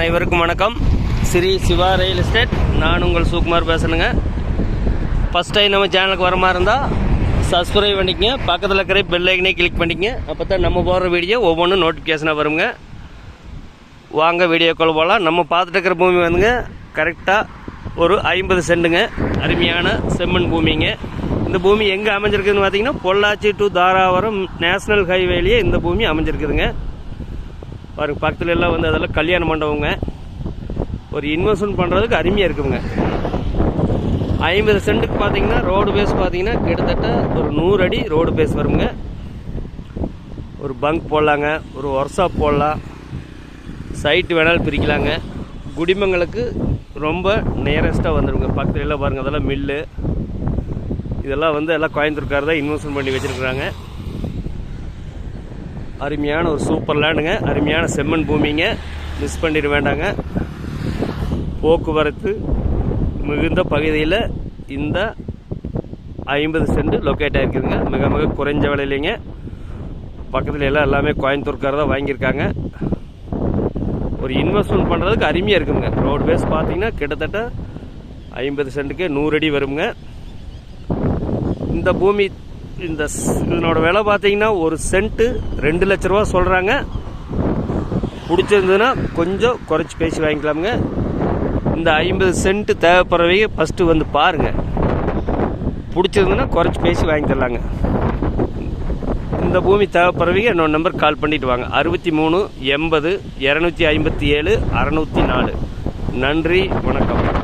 அனைவருக்கும் வணக்கம். Shri Siva real estate. நான் உங்கள் சுகுமார் பேசுகிறேங்க. ஃபஸ்ட் டைம் நம்ம சேனலுக்கு வர மாதிரி இருந்தால் சப்ஸ்கிரைப் பண்ணிக்கங்க, பக்கத்தில் இருக்கிற பெல் ஐக்கனே கிளிக் பண்ணிக்கங்க. அப்போ தான் நம்ம போடுற வீடியோ ஒவ்வொன்றும் நோட்டிஃபிகேஷனாக வருங்க. வாங்க வீடியோக்குள்ள போகலாம். நம்ம பார்த்துட்டு இருக்கிற பூமி வந்துங்க கரெக்டாக ஒரு 50 சென்ட்டுங்க. அருமையான செம்மண் பூமிங்க. இந்த பூமி எங்கே அமைஞ்சிருக்குதுன்னு பார்த்தீங்கன்னா பொள்ளாச்சி டு தாராபுரம் நேஷ்னல் ஹைவேலேயே இந்த பூமி அமைஞ்சிருக்குதுங்க. பாருங்க, பக்கத்துல எல்லாம் வந்து அதெல்லாம் கல்யாண மண்டபங்க. ஒரு இன்வெஸ்ட்மெண்ட் பண்ணுறதுக்கு அருமையாக இருக்குங்க. 50 சென்ட்டுக்கு பார்த்தீங்கன்னா ரோடு பேஸ் பார்த்தீங்கன்னா கிட்டத்தட்ட ஒரு 100 அடி ரோடு பேஸ் வருங்க. ஒரு பங்க் போடலாங்க, ஒரு ஒர்க் ஷாப் போடலாம், சைட்டு வேணாலும் பிரிக்கலாங்க. குடிமங்களுக்கு ரொம்ப நியரஸ்ட்டாக வந்துடுங்க. பக்கத்துல எல்லாம் பாருங்கள், அதெல்லாம் மில்லு, இதெல்லாம் வந்து எல்லாம் கோயம்புத்தூர்கார் தான் இன்வெஸ்ட்மெண்ட் பண்ணி வச்சுருக்குறாங்க. அருமையான ஒரு சூப்பர் லேண்டுங்க, அருமையான செம்மண் பூமிங்க. மிஸ் பண்ணிட வேண்டாங்க. போக்குவரத்து மிகுந்த பகுதியில் இந்த 50 சென்ட் லொக்கேட் ஆகிருக்குதுங்க. மிக மிக குறைஞ்ச விலையிலைங்க. பக்கத்தில் எல்லாம் எல்லாமே கோயம்புத்தூர்கார் தான் வாங்கியிருக்காங்க. ஒரு இன்வெஸ்ட்மெண்ட் பண்ணுறதுக்கு அருமையாக இருக்குங்க. ரோடு பேஸ் பார்த்தீங்கன்னா கிட்டத்தட்ட 50 சென்ட்டுக்கே 100 அடி வருங்க. இந்த பூமி இதனோட விலை பார்த்தீங்கன்னா ஒரு சென்ட்டு 2 லட்ச ரூபா சொல்கிறாங்க. பிடிச்சிருந்ததுன்னா கொஞ்சம் குறைச்சி பேசி வாங்கிக்கலாமுங்க. இந்த 50 சென்ட்டு தேவைப்படுறவங்க ஃபஸ்ட்டு வந்து பாருங்கள். பிடிச்சிருந்ததுன்னா குறைச்சி பேசி வாங்கி தரலாங்க. இந்த பூமி தேவைப்படுறவங்க என்னோட நம்பர் கால் பண்ணிவிட்டு வாங்க. 63 80 257 604. நன்றி, வணக்கம்.